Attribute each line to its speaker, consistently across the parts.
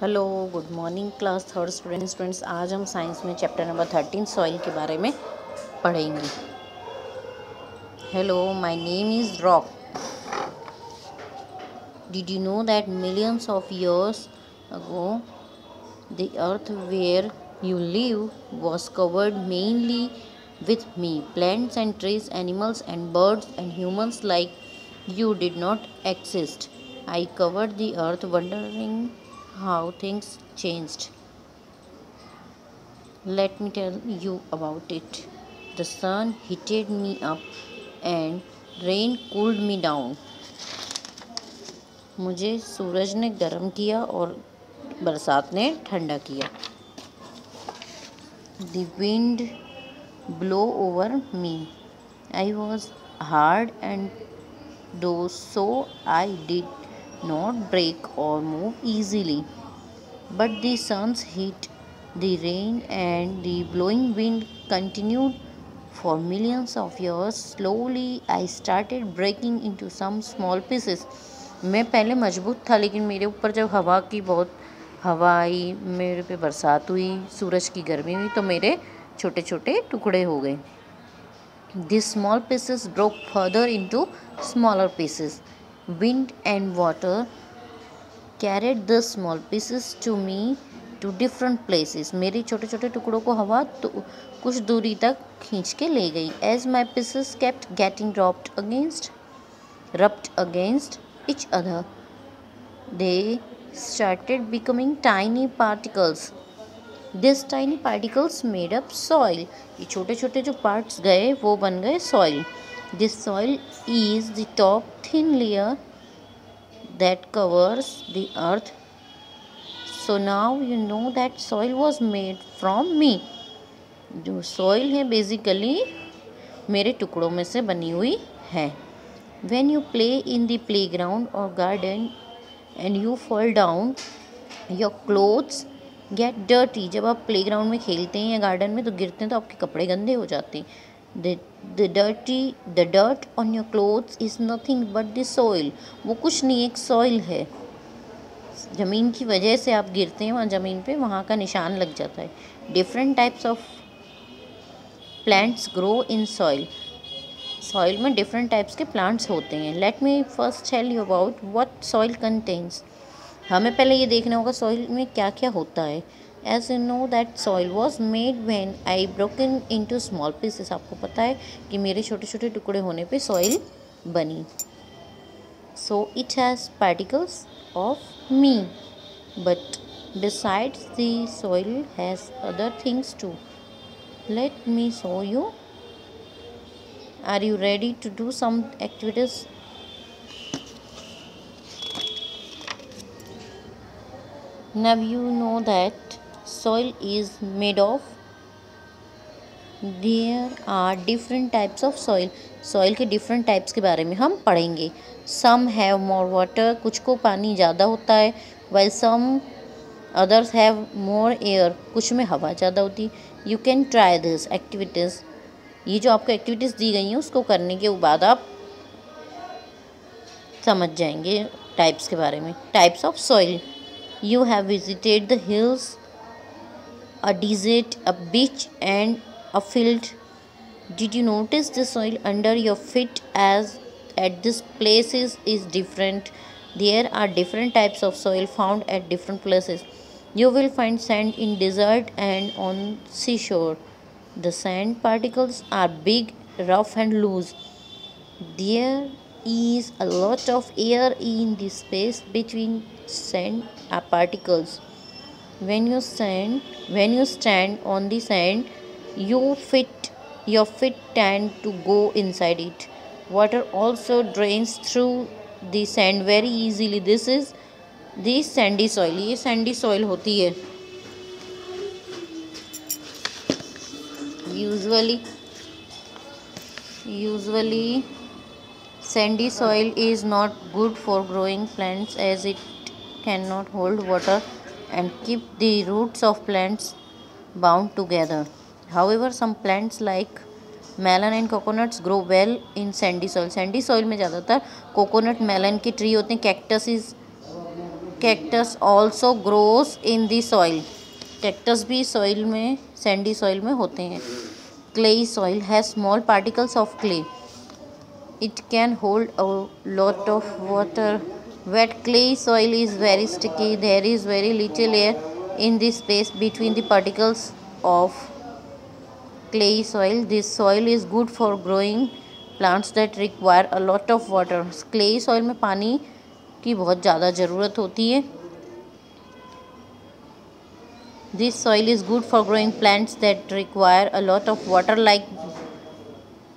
Speaker 1: Hello good morning class third students. आज हम science में चैप्टर नंबर 13 सॉइल के बारे में पढ़ेंगे। Hello, my name is Rock. Did you know that millions of years ago the earth where you live was covered mainly with me. Plants and trees, animals and birds and humans like you did not exist. I covered the earth wondering how things changed. Let me tell you about it. The sun heated me up and rain cooled me down. मुझे सूरज ने गर्म किया और बरसात ने ठंडा किया. The wind blew over me. I was hard and though so I did not break or move easily. But the sun's heat, the rain and the blowing wind continued for millions of years. Slowly I started breaking into some small pieces. मैं पहले मजबूत था, लेकिन मेरे ऊपर जब हवा आई, मेरे पे बरसात हुई, सूरज की गर्मी हुई, तो मेरे छोटे छोटे टुकड़े हो गए. These small pieces broke further into smaller pieces. Wind and water carried the small pieces to me to different places. मेरे छोटे छोटे टुकड़ों को हवा तो कुछ दूरी तक खींच के ले गई. As my pieces kept getting rubbed against each other, they started becoming tiny particles. These tiny particles made up soil. ये छोटे छोटे जो parts गए वो बन गए soil. This soil is the top thin layer that covers the earth. So now you know that soil was made from me. जो soil है basically मेरे टुकड़ों में से बनी हुई है. When you play in the playground or garden and you fall down, your clothes get dirty. जब आप प्लेग्राउंड में खेलते हैं या गार्डन में तो गिरते हैं तो आपके कपड़े गंदे हो जाते हैं. The dirt on your clothes is nothing but the soil. वो कुछ नहीं, एक soil है. ज़मीन की वजह से आप गिरते हैं, वहाँ ज़मीन पे वहाँ का निशान लग जाता है. Different types of plants grow in soil. Soil में डिफरेंट टाइप्स के प्लांट्स होते हैं. Let me first tell you about what soil contains. हमें पहले ये देखना होगा सॉइल में क्या क्या होता है. As you know that soil was made when I broken into small pieces. आपको पता है कि मेरे छोटे छोटे टुकड़े होने पे सॉइल बनी. So it has particles of me, but besides the soil has other things too. Let me show you. Are you ready to do some activities? Now you know that soil is made of. There are different types of soil. Soil के different types के बारे में हम पढ़ेंगे. Some have more water. कुछ को पानी ज़्यादा होता है, while some others have more air. कुछ में हवा ज़्यादा होती. You can try these activities. ये जो आपको एक्टिविटीज़ दी गई हैं उसको करने के बाद आप समझ जाएंगे टाइप्स के बारे में. Types of soil. You have visited the hills, a desert, a beach and a field. Did you notice the soil under your feet as at this places is different. There are different types of soil found at different places. You will find sand in desert and on sea shore. The sand particles are big, rough and loose. There is a lot of air in the space between sand particles. When you stand on the sand, your feet tend to go inside it. Water also drains through the sand very easily. This is the sandy soil. ये sandy soil होती है. Usually sandy soil is not good for growing plants as it cannot hold water and keep the roots of plants bound together. However, some plants like melon and coconuts grow well in sandy soil. Sandy soil में ज़्यादातर coconut, melon के tree होते हैं. Cactus cactus also grows in the soil. Cactus भी soil में, sandy soil में होते हैं। Clayey soil has small particles of clay. It can hold a lot of water. Wet clay soil is very sticky. There is very little air in the space between the particles of clay soil. This soil is good for growing plants that require a lot of water. Clay soil में पानी की बहुत ज़्यादा ज़रूरत होती है। This soil is good for growing plants that require a lot of water like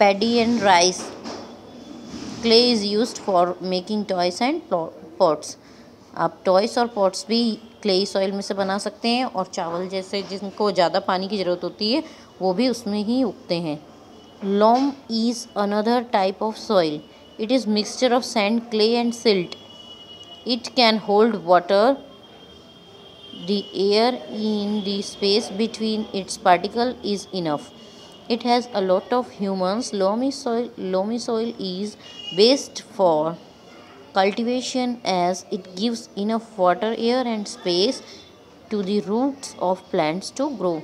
Speaker 1: paddy and rice. Clay is used for making toys and pots. आप toys और पॉट्स भी क्लेई सॉइल में से बना सकते हैं और चावल जैसे जिनको ज़्यादा पानी की ज़रूरत होती है वो भी उसमें ही उगते हैं। Loam is another type of soil. It is mixture of sand, clay and silt. It can hold water. The air in the space between its particle is enough. It has a lot of humans. Loamy soil is best for cultivation as it gives enough water, air and space to the roots of plants to grow.